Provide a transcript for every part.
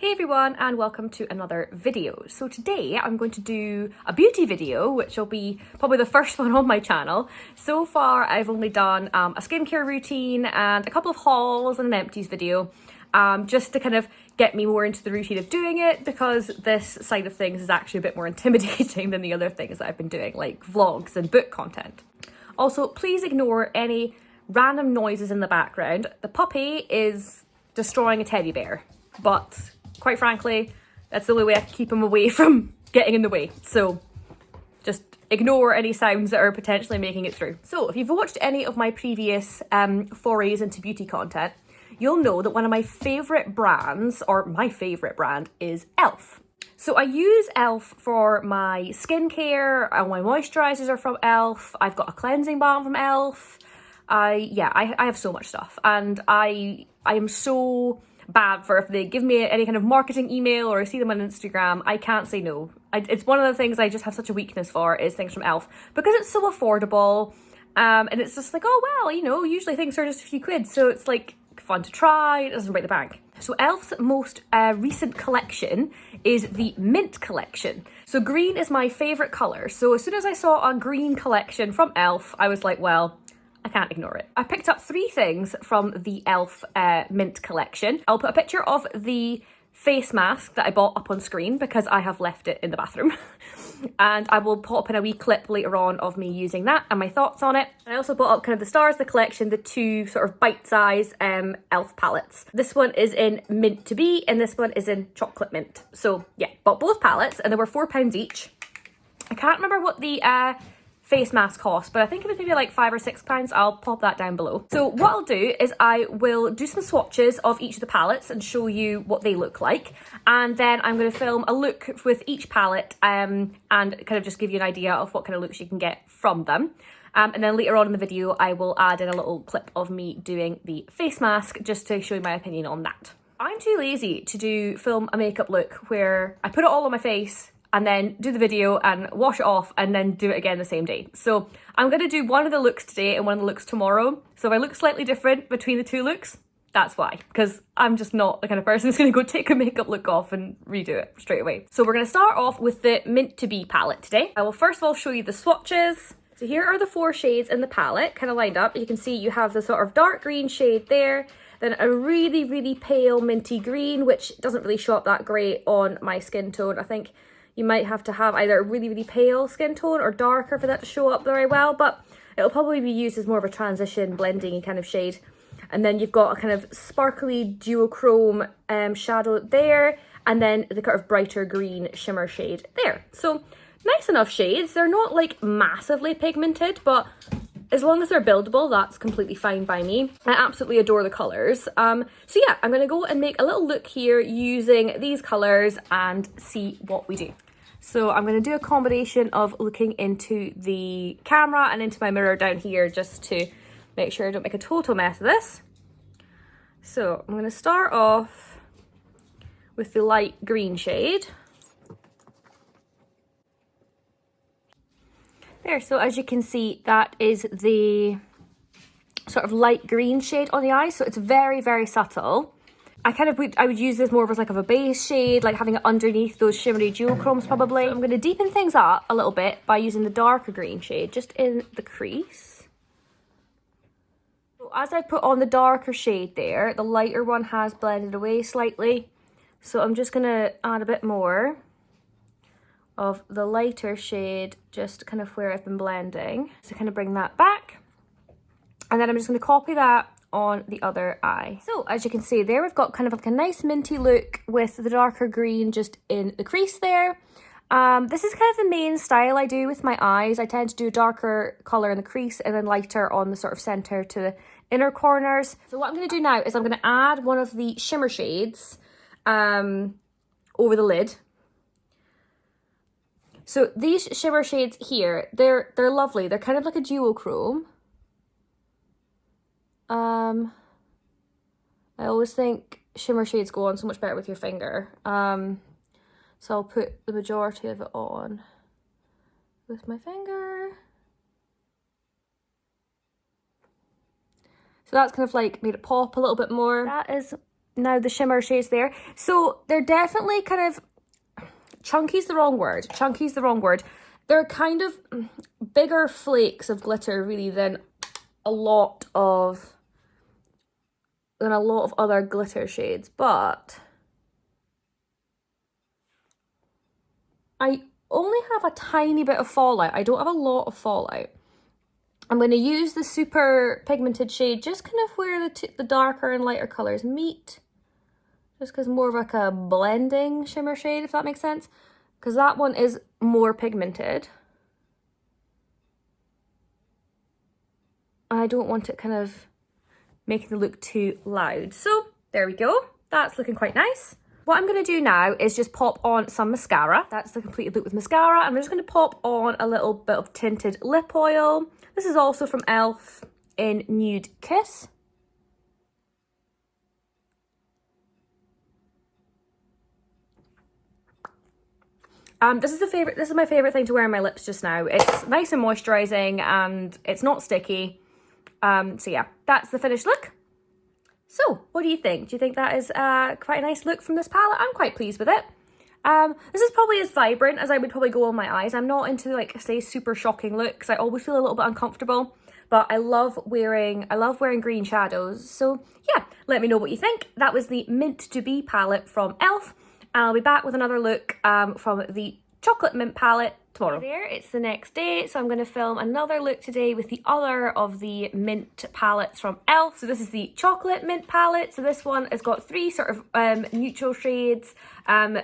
Hey everyone, and welcome to another video. So today I'm going to do a beauty video, which will be probably the first one on my channel. So far I've only done a skincare routine and a couple of hauls and an empties video, just to kind of get me more into the routine of doing it, because this side of things is actually a bit more intimidating than the other things that I've been doing, like vlogs and book content. Also, please ignore any random noises in the background. The puppy is destroying a teddy bear, but quite frankly, that's the only way I can keep him away from getting in the way. So just ignore any sounds that are potentially making it through. So if you've watched any of my previous forays into beauty content, you'll know that one of my favourite brands, or my favourite brand, is E.L.F. So I use E.L.F. for my skincare, and my moisturisers are from E.L.F. I've got a cleansing balm from E.L.F. I have so much stuff, and I am so bad for if they give me any kind of marketing email or I see them on Instagram, I can't say no. It's one of the things I just have such a weakness for, is things from E.L.F. because it's so affordable, and it's just like, oh well, you know, usually things are just a few quid, so it's like fun to try, it doesn't break the bank. So E.L.F.'s most recent collection is the Mint collection. So green is my favourite colour, so as soon as I saw a green collection from E.L.F, I was like, well, I can't ignore it. I picked up 3 things from the E.L.F. Mint collection. I'll put a picture of the face mask that I bought up on screen because I have left it in the bathroom. And I will pop in a wee clip later on of me using that and my thoughts on it. I also bought up kind of the stars of the collection, the 2 sort of bite-size E.L.F. palettes. This one is in Mint to Be and this one is in Chocolate Mint. So yeah, bought both palettes and they were £4 each. I can't remember what the face mask cost, but I think it was maybe like £5 or £6. I'll pop that down below. So what I'll do is I will do some swatches of each of the palettes and show you what they look like, and then I'm going to film a look with each palette and kind of just give you an idea of what kind of looks you can get from them. And then later on in the video I will add in a little clip of me doing the face mask just to show you my opinion on that. I'm too lazy to film a makeup look where I put it all on my face and then do the video and wash it off and then do it again the same day. So I'm going to do one of the looks today and one of the looks tomorrow. So if I look slightly different between the 2 looks, that's why. Because I'm just not the kind of person who's going to go take a makeup look off and redo it straight away. So we're going to start off with the Mint to Be palette today. I will first of all show you the swatches. So here are the 4 shades in the palette, kind of lined up. You can see you have the sort of dark green shade there, then a really, really pale minty green, which doesn't really show up that great on my skin tone. I think you might have to have either a really, really pale skin tone or darker for that to show up very well, but it'll probably be used as more of a transition blending kind of shade. And then you've got a kind of sparkly duochrome shadow there, and then the kind of brighter green shimmer shade there. So nice enough shades. They're not like massively pigmented, but as long as they're buildable, that's completely fine by me. I absolutely adore the colours. So yeah, I'm going to go and make a little look here using these colours and see what we do. So I'm going to do a combination of looking into the camera and into my mirror down here just to make sure I don't make a total mess of this. So I'm going to start off with the light green shade. There, so as you can see, that is the sort of light green shade on the eye. So it's very, very subtle. I would use this more as like of a base shade, like having it underneath those shimmery duochromes probably. So I'm going to deepen things up a little bit by using the darker green shade just in the crease. So as I put on the darker shade there, the lighter one has blended away slightly. So I'm just going to add a bit more of the lighter shade just kind of where I've been blending. So kind of bring that back. And then I'm just going to copy that on the other eye. So as you can see there, we've got kind of like a nice minty look with the darker green just in the crease there. This is kind of the main style I do with my eyes. I tend to do a darker colour in the crease and then lighter on the sort of centre to the inner corners. So what I'm going to do now is I'm going to add one of the shimmer shades over the lid. So these shimmer shades here, they're lovely. They're kind of like a duochrome. I always think shimmer shades go on so much better with your finger. So I'll put the majority of it on with my finger. So that's kind of like made it pop a little bit more. That is now the shimmer shades there. So they're definitely kind of, chunky's the wrong word. Chunky's the wrong word. They're kind of bigger flakes of glitter really than a lot of other glitter shades, but I only have a tiny bit of fallout. I don't have a lot of fallout. I'm going to use the super pigmented shade just kind of where the darker and lighter colours meet. Just because more of like a blending shimmer shade, if that makes sense. Because that one is more pigmented. I don't want it kind of making the look too loud. So there we go. That's looking quite nice. What I'm going to do now is just pop on some mascara. That's the completed look with mascara. I'm just going to pop on a little bit of tinted lip oil. This is also from E.L.F. in Nude Kiss. This is my favourite thing to wear on my lips just now. It's nice and moisturising and it's not sticky. So yeah, that's the finished look. So, what do you think? Do you think that is quite a nice look from this palette? I'm quite pleased with it. This is probably as vibrant as I would probably go on my eyes. I'm not into, like, say, super shocking looks. I always feel a little bit uncomfortable, but I love wearing green shadows. So, yeah, let me know what you think. That was the Mint to Be palette from E.L.F. And I'll be back with another look from the Chocolate Mint palette tomorrow. There, it's the next day, so I'm going to film another look today with the other of the mint palettes from E.L.F. So this is the Chocolate Mint palette. So this one has got three sort of neutral shades, a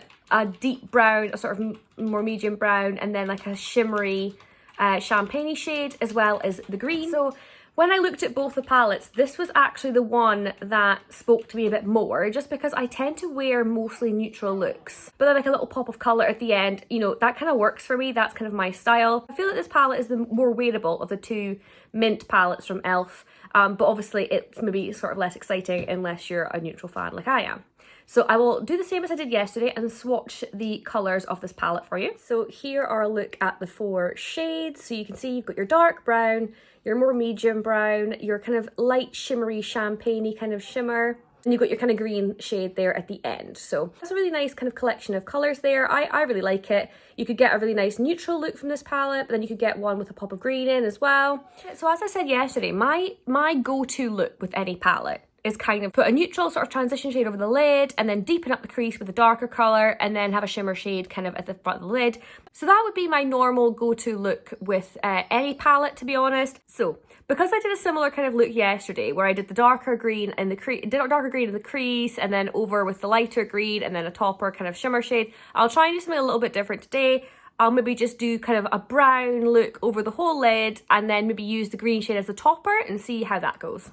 deep brown, a sort of more medium brown, and then like a shimmery champagne-y shade, as well as the green. So when I looked at both the palettes, this was actually the one that spoke to me a bit more, just because I tend to wear mostly neutral looks. But then like a little pop of colour at the end, you know, that kind of works for me. That's kind of my style. I feel like this palette is the more wearable of the two mint palettes from E.L.F. But obviously it's maybe sort of less exciting unless you're a neutral fan like I am. So I will do the same as I did yesterday and swatch the colours of this palette for you. So here are a look at the four shades. So you can see you've got your dark brown, your more medium brown, your kind of light shimmery champagne-y kind of shimmer, and you've got your kind of green shade there at the end. So that's a really nice kind of collection of colours there. I really like it. You could get a really nice neutral look from this palette, but then you could get one with a pop of green in as well. So as I said yesterday, my go-to look with any palette is kind of put a neutral sort of transition shade over the lid and then deepen up the crease with a darker colour and then have a shimmer shade kind of at the front of the lid. So that would be my normal go-to look with any palette, to be honest. So because I did a similar kind of look yesterday where I did the darker green in the crease and then over with the lighter green and then a topper kind of shimmer shade, I'll try and do something a little bit different today. I'll maybe just do kind of a brown look over the whole lid and then maybe use the green shade as the topper and see how that goes.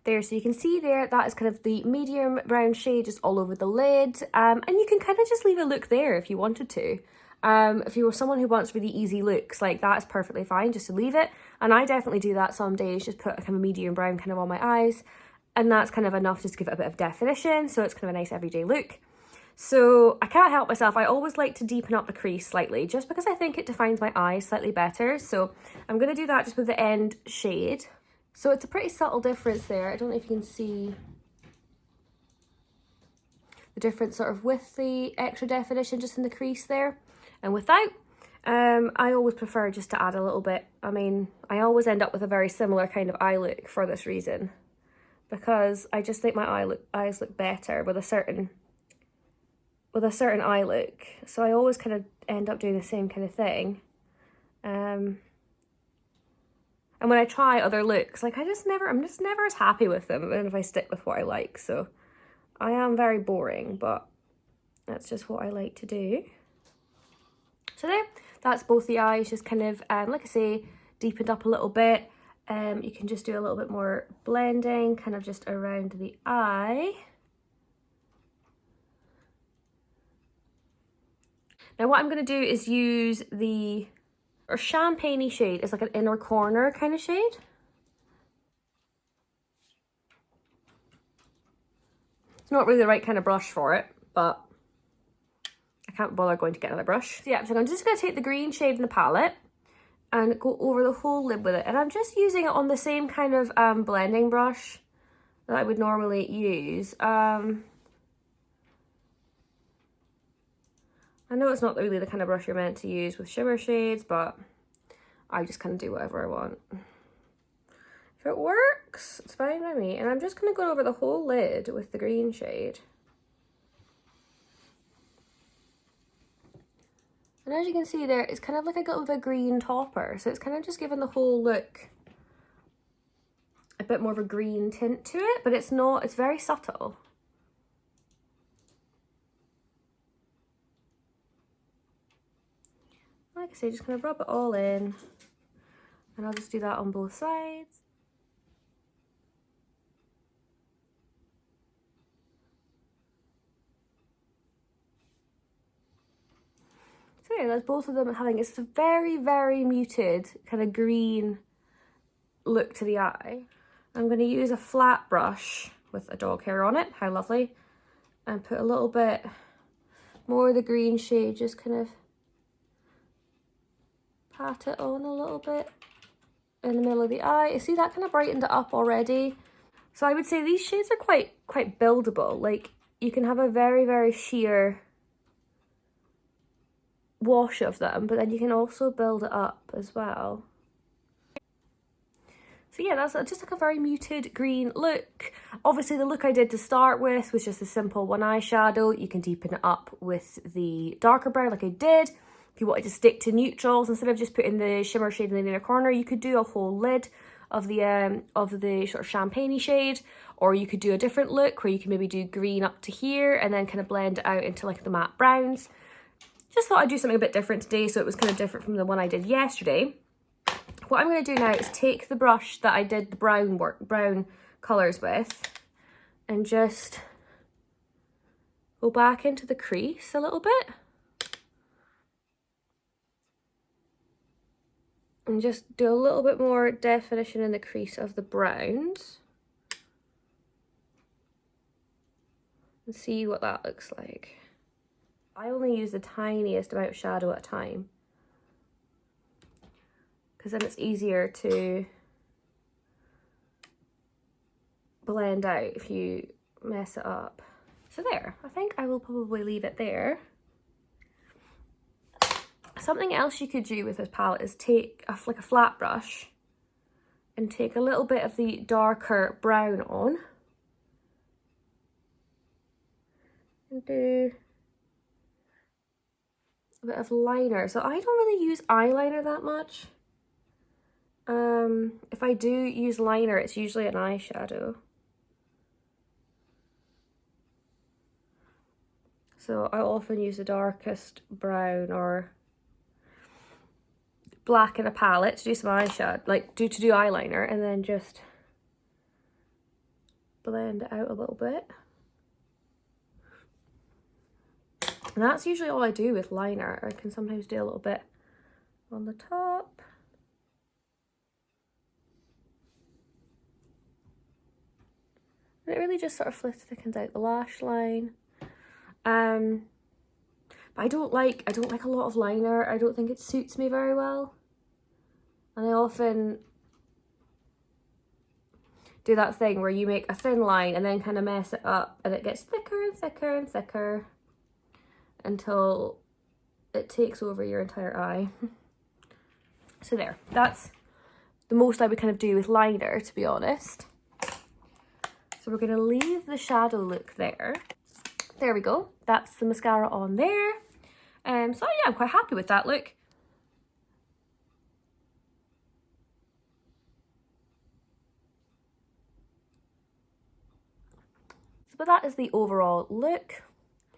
There, so you can see there, that is kind of the medium brown shade just all over the lid. And you can kind of just leave a look there if you wanted to. If you were someone who wants really easy looks, like that is perfectly fine just to leave it. And I definitely do that some days, just put a kind of medium brown kind of on my eyes. And that's kind of enough just to give it a bit of definition. So it's kind of a nice everyday look. So I can't help myself. I always like to deepen up the crease slightly, just because I think it defines my eyes slightly better. So I'm going to do that just with the end shade. So it's a pretty subtle difference there. I don't know if you can see the difference sort of with the extra definition just in the crease there and without. I always prefer just to add a little bit. I mean, I always end up with a very similar kind of eye look for this reason, because I just think my eyes look better with a certain eye look. So I always kind of end up doing the same kind of thing. And when I try other looks, like I'm just never as happy with them, even if I stick with what I like. So I am very boring, but that's just what I like to do. So there, that's both the eyes, just kind of, like I say, deepened up a little bit. You can just do a little bit more blending, kind of just around the eye. Now what I'm going to do is use the champagne-y shade. It's like an inner corner kind of shade. It's not really the right kind of brush for it, but I can't bother going to get another brush. So yeah, so I'm just going to take the green shade in the palette and go over the whole lid with it. And I'm just using it on the same kind of blending brush that I would normally use. I know it's not really the kind of brush you're meant to use with shimmer shades, but I just kind of do whatever I want. If it works, it's fine by me. And I'm just going to go over the whole lid with the green shade. And as you can see there, it's kind of like a bit of a green topper. So it's kind of just giving the whole look a bit more of a green tint to it, but it's not, it's very subtle. Like I say, just kind of rub it all in. And I'll just do that on both sides. So yeah, that's both of them having this very, very muted kind of green look to the eye. I'm going to use a flat brush with a dog hair on it, how lovely, and put a little bit more of the green shade, just kind of pat it on a little bit in the middle of the eye. You see that kind of brightened it up already. So I would say these shades are quite buildable. Like, you can have a very, very sheer wash of them, but then you can also build it up as well. So yeah, that's just like a very muted green look. Obviously the look I did to start with was just a simple one eyeshadow. You can deepen it up with the darker brown like I did. If you wanted to stick to neutrals, instead of just putting the shimmer shade in the inner corner, you could do a whole lid of the sort of champagne-y shade, or you could do a different look where you can maybe do green up to here and then kind of blend it out into like the matte browns. Just thought I'd do something a bit different today, so it was kind of different from the one I did yesterday. What I'm going to do now is take the brush that I did the brown colours with and just go back into the crease a little bit. And just do a little bit more definition in the crease of the browns. And see what that looks like. I only use the tiniest amount of shadow at a time, because then it's easier to blend out if you mess it up. So there, I think I will probably leave it there. Something else you could do with this palette is take like a flat brush and take a little bit of the darker brown on and do a bit of liner. So I don't really use eyeliner that much. If I do use liner, it's usually an eyeshadow. So I often use the darkest brown or black in a palette to do some eyeshadow, like to do eyeliner, and then just blend it out a little bit. And that's usually all I do with liner. I can sometimes do a little bit on the top. And it really just sort of thickens out the lash line. But I don't like a lot of liner. I don't think it suits me very well. And I often do that thing where you make a thin line and then kind of mess it up and it gets thicker and thicker and thicker until it takes over your entire eye. So there, that's the most I would kind of do with liner, to be honest. So we're going to leave the shadow look there. There we go. That's the mascara on there. So yeah, I'm quite happy with that look. But that is the overall look.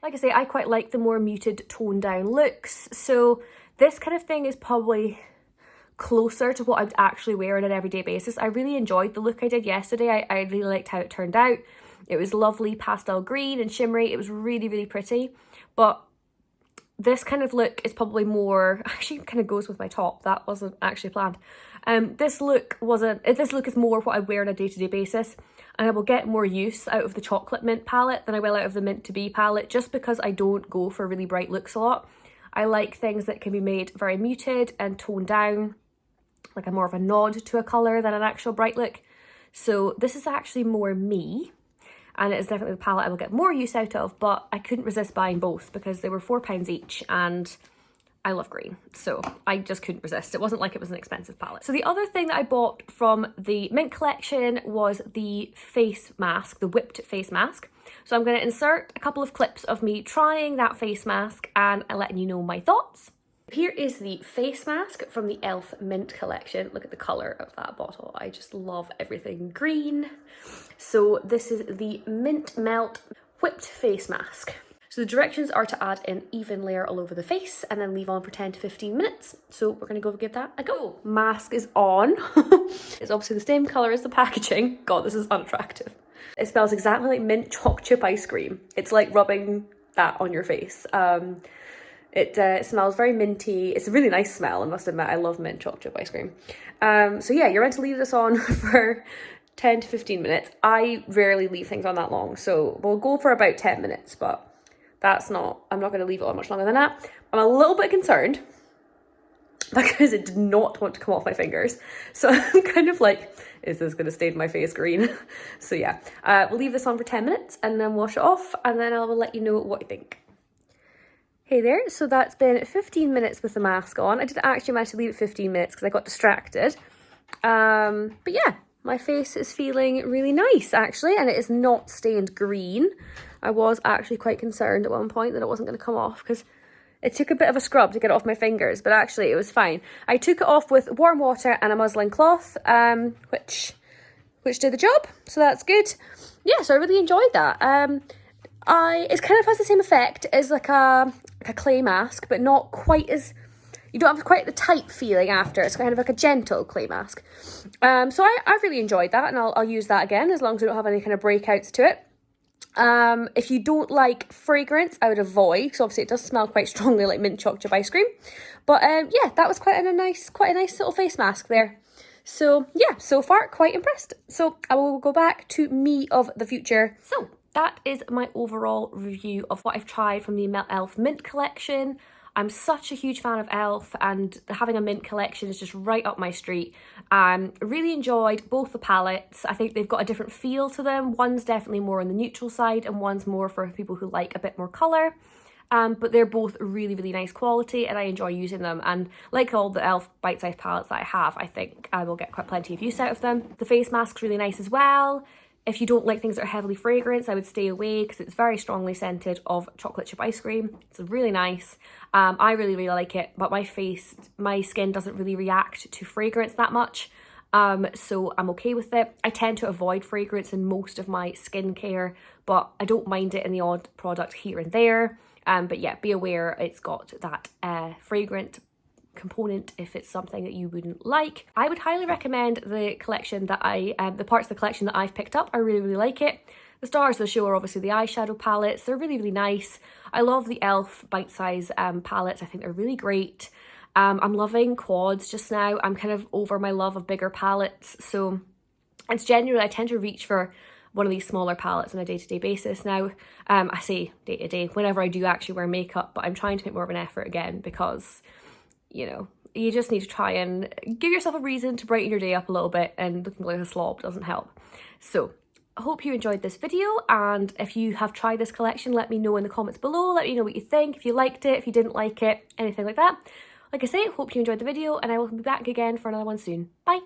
Like I say, I quite like the more muted toned down looks. So this kind of thing is probably closer to what I'd actually wear on an everyday basis. I really enjoyed the look I did yesterday. I really liked how it turned out. It was lovely pastel green and shimmery. It was really, really pretty. But this kind of look is probably more, actually kind of goes with my top. That wasn't actually planned. This look is more what I wear on a day-to-day basis, and I will get more use out of the chocolate mint palette than I will out of the mint to be palette, just because I don't go for really bright looks a lot. I like things that can be made very muted and toned down, like a more of a nod to a colour than an actual bright look. So this is actually more me, and it is definitely the palette I will get more use out of, but I couldn't resist buying both because they were £4 each, and I love green, so I just couldn't resist. It wasn't like it was an expensive palette. So the other thing that I bought from the mint collection was the face mask, the whipped face mask. So I'm going to insert a couple of clips of me trying that face mask and letting you know my thoughts. Here is the face mask from the E.L.F mint collection. Look at the colour of that bottle. I just love everything green. So this is the Mint Melt Whipped Face Mask. So the directions are to add an even layer all over the face and then leave on for 10 to 15 minutes. So we're going to go give that a go. Mask is on. It's obviously the same colour as the packaging. God, this is unattractive. It smells exactly like mint choc chip ice cream. It's like rubbing that on your face. It smells very minty. It's a really nice smell, I must admit. I love mint choc chip ice cream. So yeah, you're meant to leave this on for 10 to 15 minutes. I rarely leave things on that long, so we'll go for about 10 minutes, but I'm not going to leave it on much longer than that. I'm a little bit concerned because it did not want to come off my fingers. So I'm kind of like, is this going to stain my face green? So yeah, we'll leave this on for 10 minutes and then wash it off, and then I will let you know what I think. Hey there, so that's been 15 minutes with the mask on. I didn't actually manage to leave it 15 minutes because I got distracted. But yeah, my face is feeling really nice actually, and it is not stained green. I was actually quite concerned at one point that it wasn't going to come off because it took a bit of a scrub to get it off my fingers, but actually it was fine. I took it off with warm water and a muslin cloth, which did the job, so that's good. Yeah, so I really enjoyed that. It kind of has the same effect as like a clay mask, but not quite as, you don't have quite the tight feeling after. It's kind of like a gentle clay mask. So I really enjoyed that, and I'll use that again as long as I don't have any kind of breakouts to it. If you don't like fragrance, I would avoid, because obviously it does smell quite strongly like mint choc chip ice cream. But yeah, that was quite a nice little face mask there. So yeah, so far quite impressed. So I will go back to me of the future. So that is my overall review of what I've tried from the E.L.F mint collection. I'm such a huge fan of E.L.F, and having a mint collection is just right up my street. Really enjoyed both the palettes. I think they've got a different feel to them. One's definitely more on the neutral side and one's more for people who like a bit more colour. But they're both really, really nice quality, and I enjoy using them. And like all the E.L.F bite-sized palettes that I have, I think I will get quite plenty of use out of them. The face mask's really nice as well. If you don't like things that are heavily fragranced, I would stay away because it's very strongly scented of chocolate chip ice cream. It's really nice. I really, really like it, but my skin doesn't really react to fragrance that much. So I'm okay with it. I tend to avoid fragrance in most of my skincare, but I don't mind it in the odd product here and there. But yeah, be aware it's got that fragrant component if it's something that you wouldn't like. I would highly recommend the collection that the parts of the collection that I've picked up. I really, really like it. The stars of the show are obviously the eyeshadow palettes. They're really, really nice. I love the E.L.F bite-size palettes. I think they're really great. I'm loving quads just now. I'm kind of over my love of bigger palettes. So it's generally, I tend to reach for one of these smaller palettes on a day-to-day basis now. I say day-to-day whenever I do actually wear makeup, but I'm trying to make more of an effort again because, you know, you just need to try and give yourself a reason to brighten your day up a little bit, and looking like a slob doesn't help. So I hope you enjoyed this video, and if you have tried this collection, let me know in the comments below. Let me know what you think, if you liked it, if you didn't like it, anything like that. Like I say, hope you enjoyed the video, and I will be back again for another one soon. Bye!